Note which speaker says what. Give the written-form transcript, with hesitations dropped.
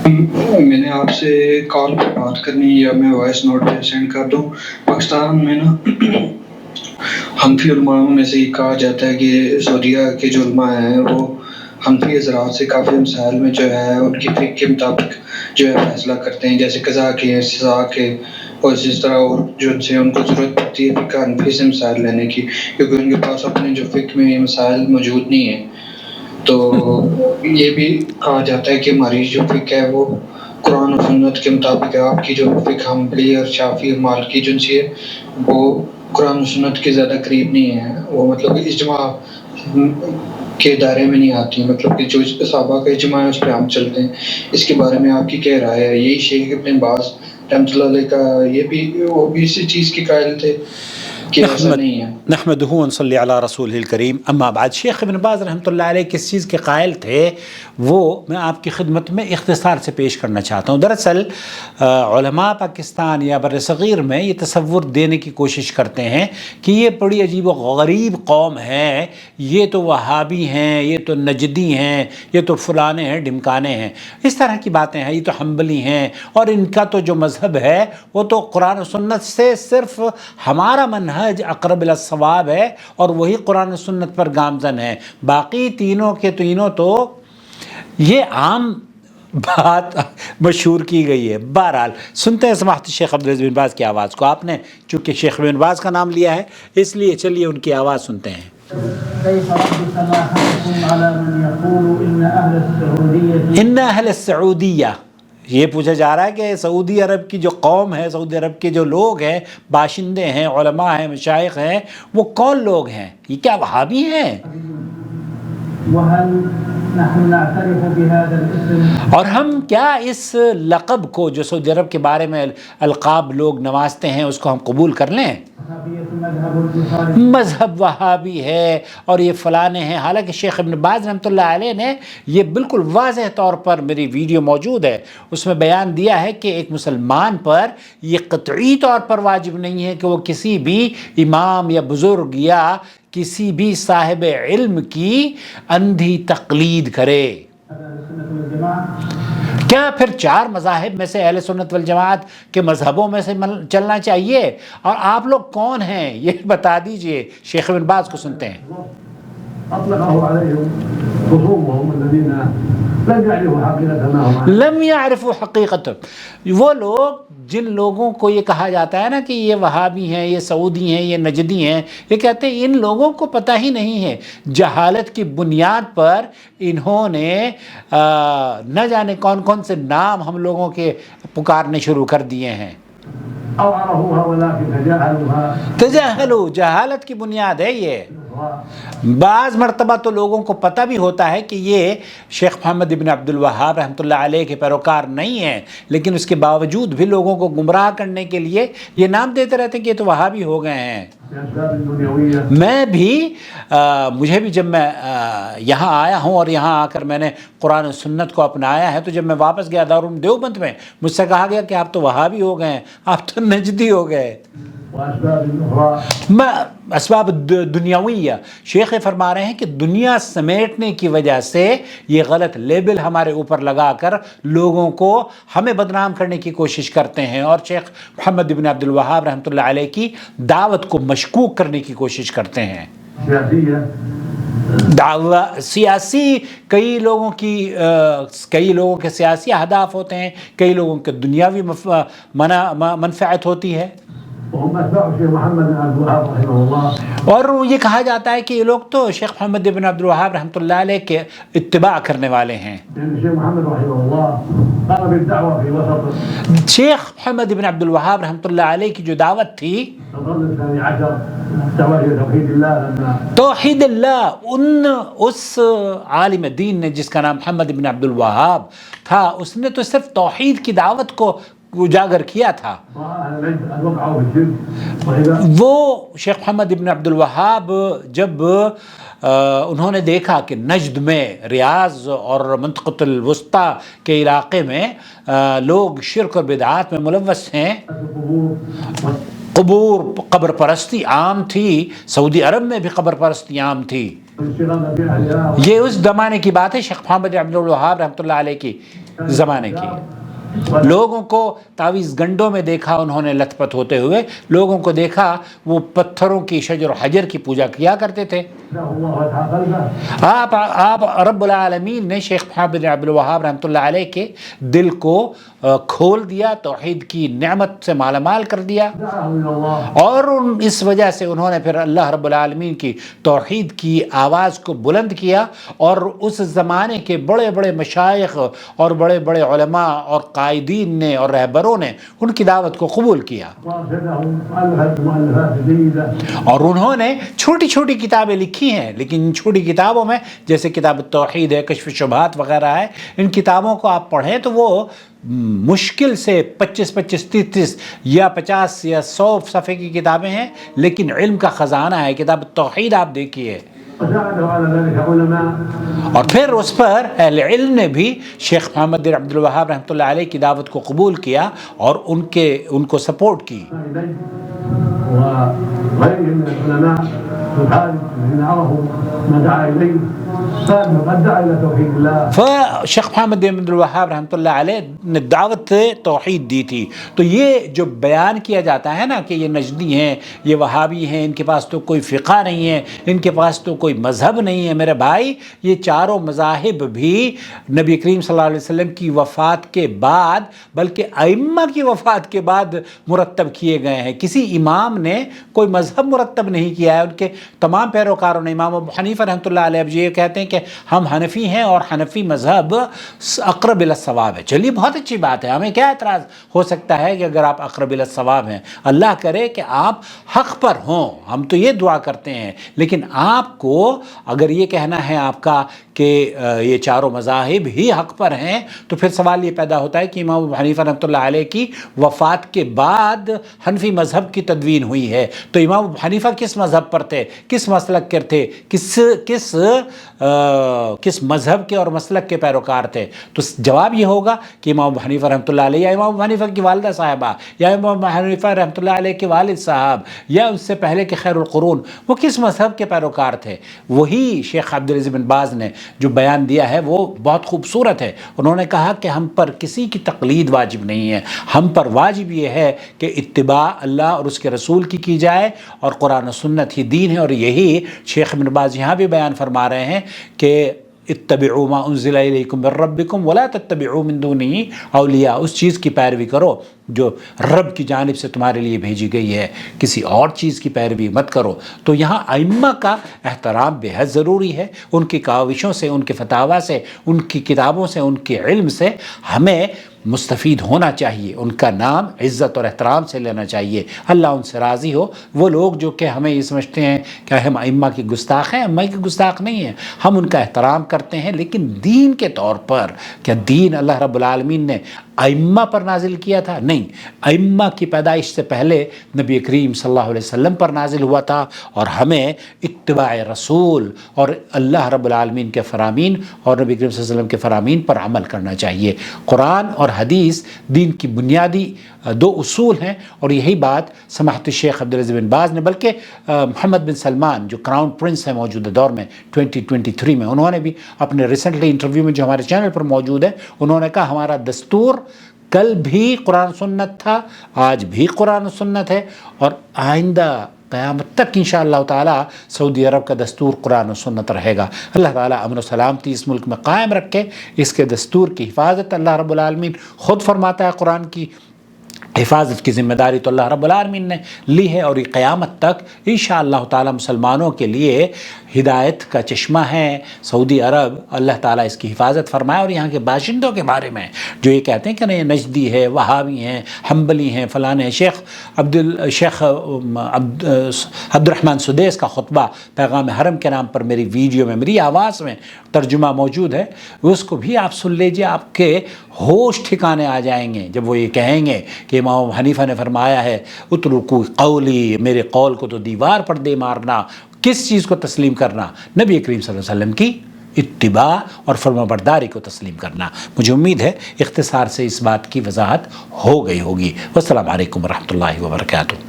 Speaker 1: میں نے آپ سے کال پہ بات کرنی یا میں وائس نوٹ پہ سینڈ کر دوں؟ پاکستان میں نا حنفی علماء میں سے ہی کہا جاتا ہے کہ سعودیہ کے جو علماء ہیں وہ حنفی حضرات سے کافی مسائل میں جو ہے ان کی فقہ کے مطابق جو ہے فیصلہ کرتے ہیں، جیسے قضاء کے، سزا کے، اور اس طرح اور جو ان سے ان کو ضرورت پڑتی ہے فقہ حنفی سے مسائل لینے کی، کیونکہ ان کے پاس اپنے جو فقہ میں یہ مسائل موجود نہیں ہیں۔ تو یہ بھی کہا جاتا ہے کہ ہماری جو فقہ ہے وہ قرآن و سنت کے مطابق ہے۔ آپ کی جو فقہ حنبلی اور شافعی اور مالکی جنسی ہے وہ قرآن و سنت کے زیادہ قریب نہیں ہے، وہ مطلب کہ اجماع کے دائرے میں نہیں آتی، مطلب کہ جو صحابہ کا اجماع ہے اس پہ ہم چلتے ہیں۔ اس کے بارے میں آپ کی کیا رائے ہے؟ یہی شیخ ابن باز رحمۃ اللہ علیہ کا یہ بھی وہ بھی اسی چیز کے قائل تھے کہ ایسا نہیں ہے؟
Speaker 2: نحمدہ ونصلی علی رسول الکریم، اما بعد۔ شیخ ابن باز رحمۃ اللہ علیہ کس چیز کے قائل تھے وہ میں آپ کی خدمت میں اختصار سے پیش کرنا چاہتا ہوں۔ دراصل علماء پاکستان یا بر صغیر میں یہ تصور دینے کی کوشش کرتے ہیں کہ یہ بڑی عجیب و غریب قوم ہے، یہ تو وہابی ہیں، یہ تو نجدی ہیں، یہ تو فلانے ہیں، ڈمکانے ہیں، اس طرح کی باتیں ہیں، یہ تو حنبلی ہیں، اور ان کا تو جو مذہب ہے وہ تو قرآن و سنت سے صرف ہمارا منہج اقرب الی الصواب ہے اور وہی قرآن و سنت پر گامزن ہے، باقی تینوں کے تینوں تو یہ عام بات مشہور کی گئی ہے۔ بہرحال سنتے ہیں سماحت شیخ عبدالعزیز بن باز کی آواز کو۔ آپ نے چونکہ شیخ بن باز کا نام لیا ہے اس لیے چلیے ان کی آواز سنتے ہیں۔ ان اہل السعودیہ، یہ پوچھا جا رہا ہے کہ سعودی عرب کی جو قوم ہے، سعودی عرب کے جو لوگ ہیں، باشندے ہیں، علماء ہیں، مشائخ ہیں، وہ کون لوگ ہیں؟ یہ کیا وہابی ہیں؟ اور ہم کیا اس لقب کو جو سعودی عرب کے بارے میں القاب لوگ نوازتے ہیں اس کو ہم قبول کر لیں؟ مذہب وہابی ہے اور یہ فلانے ہیں، حالانکہ شیخ ابن باز رحمۃ اللہ علیہ نے یہ بالکل واضح طور پر، میری ویڈیو موجود ہے اس میں بیان دیا ہے کہ ایک مسلمان پر یہ قطعی طور پر واجب نہیں ہے کہ وہ کسی بھی امام یا بزرگ یا کسی بھی صاحب علم کی اندھی تقلید کرے۔ کیا پھر چار مذاہب میں سے اہل سنت والجماعت کے مذہبوں میں سے چلنا چاہیے؟ اور آپ لوگ کون ہیں یہ بتا دیجئے۔ شیخ ابن باز کو سنتے ہیں۔ لم يعرفوا حقیقت، وہ لوگ جن لوگوں کو یہ کہا جاتا ہے نا کہ یہ وہابی ہیں، یہ سعودی ہیں، یہ نجدی ہیں، یہ کہتے ہیں ان لوگوں کو پتہ ہی نہیں ہے، جہالت کی بنیاد پر انہوں نے نہ جانے کون کون سے نام ہم لوگوں کے پکارنے شروع کر دیے ہیں۔ تجاہلوا، جہالت کی بنیاد ہے یہ۔ بعض مرتبہ تو لوگوں کو پتہ بھی ہوتا ہے کہ یہ شیخ محمد ابن عبد الوہاب رحمۃ اللہ علیہ کے پیروکار نہیں ہیں، لیکن اس کے باوجود بھی لوگوں کو گمراہ کرنے کے لیے یہ نام دیتے رہتے ہیں کہ یہ تو وہابی ہو گئے ہیں۔ میں بھی مجھے بھی جب میں یہاں آیا ہوں اور یہاں آ کر میں نے قرآن و سنت کو اپنایا ہے، تو جب میں واپس گیا دارالعلوم دیوبند میں، مجھ سے کہا گیا کہ آپ تو وہابی ہو گئے ہیں، آپ تو نجدی ہو گئے۔ اسباب دنیاویہ، شیخ فرما رہے ہیں کہ دنیا سمیٹنے کی وجہ سے یہ غلط لیبل ہمارے اوپر لگا کر لوگوں کو ہمیں بدنام کرنے کی کوشش کرتے ہیں، اور شیخ محمد ابن عبد الوہاب رحمۃ اللہ علیہ کی دعوت کو مشکوک کرنے کی کوشش کرتے ہیں۔ سیاسی کئی لوگوں کے سیاسی اہداف ہوتے ہیں، کئی لوگوں کے دنیاوی منفعت ہوتی ہے، اور یہ کہا جاتا ہے کہ یہ لوگ تو شیخ محمد ابن عبد الوہاب رحمۃ اللہ علیہ کے اتباع کرنے والے ہیں۔ شیخ محمد ابن عبد الوہاب رحمۃ اللہ علیہ کی جو دعوت تھی توحید اللہ، اس عالم دین نے جس کا نام محمد ابن عبد الوہاب تھا، اس نے تو صرف توحید کی دعوت کو اجاگر کیا تھا۔ وہ شیخ محمد ابن عبد الوہاب جب انہوں نے دیکھا کہ نجد میں، ریاض اور منطقۃ الوسطیٰ کے علاقے میں لوگ شرک اور بدعات میں ملوث ہیں، قبر پرستی عام تھی، سعودی عرب میں بھی قبر پرستی عام تھی، یہ اس زمانے کی بات ہے، شیخ محمد عبد الوہاب رحمۃ اللہ علیہ کی زمانے کی. لوگوں کو تعویذ گنڈوں میں دیکھا انہوں نے لت پت ہوتے ہوئے، لوگوں کو دیکھا وہ پتھروں کی شجر و حجر کی پوجا کیا کرتے تھے. آپ رب العالمین نے شیخ محمد عبد الوہاب رحمۃ اللہ علیہ کے دل کو کھول دیا، توحید کی نعمت سے مالا مال کر دیا، اور اس وجہ سے انہوں نے پھر اللہ رب العالمین کی توحید کی آواز کو بلند کیا، اور اس زمانے کے بڑے بڑے مشائخ اور بڑے بڑے علماء اور قائدین نے اور رہبروں نے ان کی دعوت کو قبول کیا، اور انہوں نے چھوٹی چھوٹی کتابیں لکھی ہیں. لیکن ان چھوٹی کتابوں میں جیسے کتاب التوحید ہے، کشف الشبہات وغیرہ ہے، ان کتابوں کو آپ پڑھیں تو وہ مشکل سے 25 30 یا 50 یا 100 صفحے کی کتابیں ہیں، لیکن علم کا خزانہ ہے. کتاب التوحید آپ دیکھیے. اور پھر اس پر اہل علم نے بھی شیخ محمد عبد الوہاب رحمۃ اللہ علیہ کی دعوت کو قبول کیا اور ان کو سپورٹ کی. فشیخ محمد عبد الوہاب رحمۃ اللہ علیہ نے دعوت توحید دی تھی. تو یہ جو بیان کیا جاتا ہے نا کہ یہ نجدی ہیں، یہ وہابی ہیں، ان کے پاس تو کوئی فقہ نہیں ہے، ان کے پاس تو کوئی مذہب نہیں ہے، میرے بھائی یہ چاروں مذاہب بھی نبی کریم صلی اللہ علیہ وسلم کی وفات کے بعد، بلکہ ائمہ کی وفات کے بعد مرتب کیے گئے ہیں. کسی امام نے کوئی مذہب مرتب نہیں کیا ہے. ان کے تمام پیروکاروں نے، امام ابو حنیفہ رحمۃ اللہ علیہ اب یہ کہتے ہیں کہ ہم حنفی ہیں اور حنفی مذہب اقرب الی الصواب ہے. چلیے بہت اچھی بات ہے، ہمیں کیا اعتراض ہو سکتا ہے کہ اگر آپ اقرب الی الصواب ہیں. اللہ کرے کہ آپ حق پر ہوں، ہم تو یہ دعا کرتے ہیں. لیکن آپ کو اگر یہ کہنا ہے آپ کا کہ یہ چاروں مذاہب ہی حق پر ہیں، تو پھر سوال یہ پیدا ہوتا ہے کہ امام ابو حنیفہ رحمۃ اللہ علیہ کی وفات کے بعد حنفی مذہب کی تدوین ہوئی ہے. تو امام ابو حنیفہ کس مذہب پر تھے، کس مسلک کے تھے، کس مذہب کے اور مسلک کے پیروکار تھے؟ تو جواب یہ ہوگا کہ امام ابو حنیفہ رحمۃ اللہ علیہ، یا امام ابو حنیفہ کی والدہ صاحبہ، یا امام ابو حنیفہ رحمۃ اللہ علیہ کے والد صاحب، یا اس سے پہلے کے خیر القرون، وہ کس مذہب کے پیروکار تھے؟ وہی شیخ عبدالعزیز بن باز نے جو بیان دیا ہے وہ بہت خوبصورت ہے. انہوں نے کہا کہ ہم پر کسی کی تقلید واجب نہیں ہے، ہم پر واجب یہ ہے کہ اتباع اللہ اور اس کے رسول کی جائے، اور قرآن و سنت ہی دین ہے. اور یہی شیخ ابن باز یہاں بھی بیان فرما رہے ہیں کہ اتبعوا ما انزل الیکم من ربکم ولا تتبعوا من دونہ اولیاء. اس چیز کی پیروی کرو جو رب کی جانب سے تمہارے لیے بھیجی گئی ہے، کسی اور چیز کی پیروی مت کرو. تو یہاں ائمہ کا احترام بے حد ضروری ہے. ان کی کاوشوں سے، ان کے فتاویٰ سے، ان کی کتابوں سے، ان کے علم سے ہمیں مستفید ہونا چاہیے. ان کا نام عزت اور احترام سے لینا چاہیے. اللہ ان سے راضی ہو. وہ لوگ جو کہ ہمیں یہ سمجھتے ہیں کہ ہم ائمہ کی گستاخ ہیں، ائمہ کی گستاخ نہیں ہیں، ہم ان کا احترام کرتے ہیں. لیکن دین کے طور پر کیا دین اللہ رب العالمین نے ائمہ پر نازل کیا تھا؟ نہیں، ائمہ کی پیدائش سے پہلے نبی کریم صلی اللہ علیہ وسلم پر نازل ہوا تھا. اور ہمیں اتباع رسول اور اللہ رب العالمین کے فرامین اور نبی کریم صلی اللہ علیہ وسلم کے فرامین پر عمل کرنا چاہیے. قرآن اور حدیث دین کی بنیادی دو اصول ہیں. اور یہی بات سماحت الشیخ عبدالعزیز بن باز نے، بلکہ محمد بن سلمان جو کراؤن پرنس ہیں موجودہ دور میں 2023 میں، انہوں نے بھی اپنے ریسنٹلی انٹرویو میں جو ہمارے چینل پر موجود ہے، انہوں نے کہا ہمارا دستور کل بھی قرآن سنت تھا، آج بھی قرآن سنت ہے، اور آئندہ قیامت تک انشاءاللہ تعالی سعودی عرب کا دستور قرآن و سنت رہے گا. اللہ تعالیٰ امن و سلامتی اس ملک میں قائم رکھے. اس کے دستور کی حفاظت اللہ رب العالمین خود فرماتا ہے. قرآن کی حفاظت کی ذمہ داری تو اللہ رب العالمین نے لی ہے، اور یہ قیامت تک انشاءاللہ تعالی مسلمانوں کے لیے ہدایت کا چشمہ ہے سعودی عرب. اللہ تعالیٰ اس کی حفاظت فرمائے. اور یہاں کے باشندوں کے بارے میں جو یہ کہتے ہیں کہ نہیں نجدی ہے، وہابی ہیں، حنبلی ہیں، فلاں ہیں، شیخ عبد الرحمن سدیس کا خطبہ پیغام حرم کے نام پر میری ویڈیو میں میری آواز میں ترجمہ موجود ہے، اس کو بھی آپ سن لیجئے. آپ کے ہوش ٹھکانے آ جائیں گے جب وہ یہ کہیں گے کہ امام حنیفہ نے فرمایا ہے اترکوا قولی، میرے قول کو تو دیوار پر دے مارنا. کس چیز کو تسلیم کرنا؟ نبی کریم صلی اللہ علیہ وسلم کی اتباع اور فرمانبرداری کو تسلیم کرنا. مجھے امید ہے اختصار سے اس بات کی وضاحت ہو گئی ہوگی. والسلام علیکم ورحمۃ اللہ وبرکاتہ.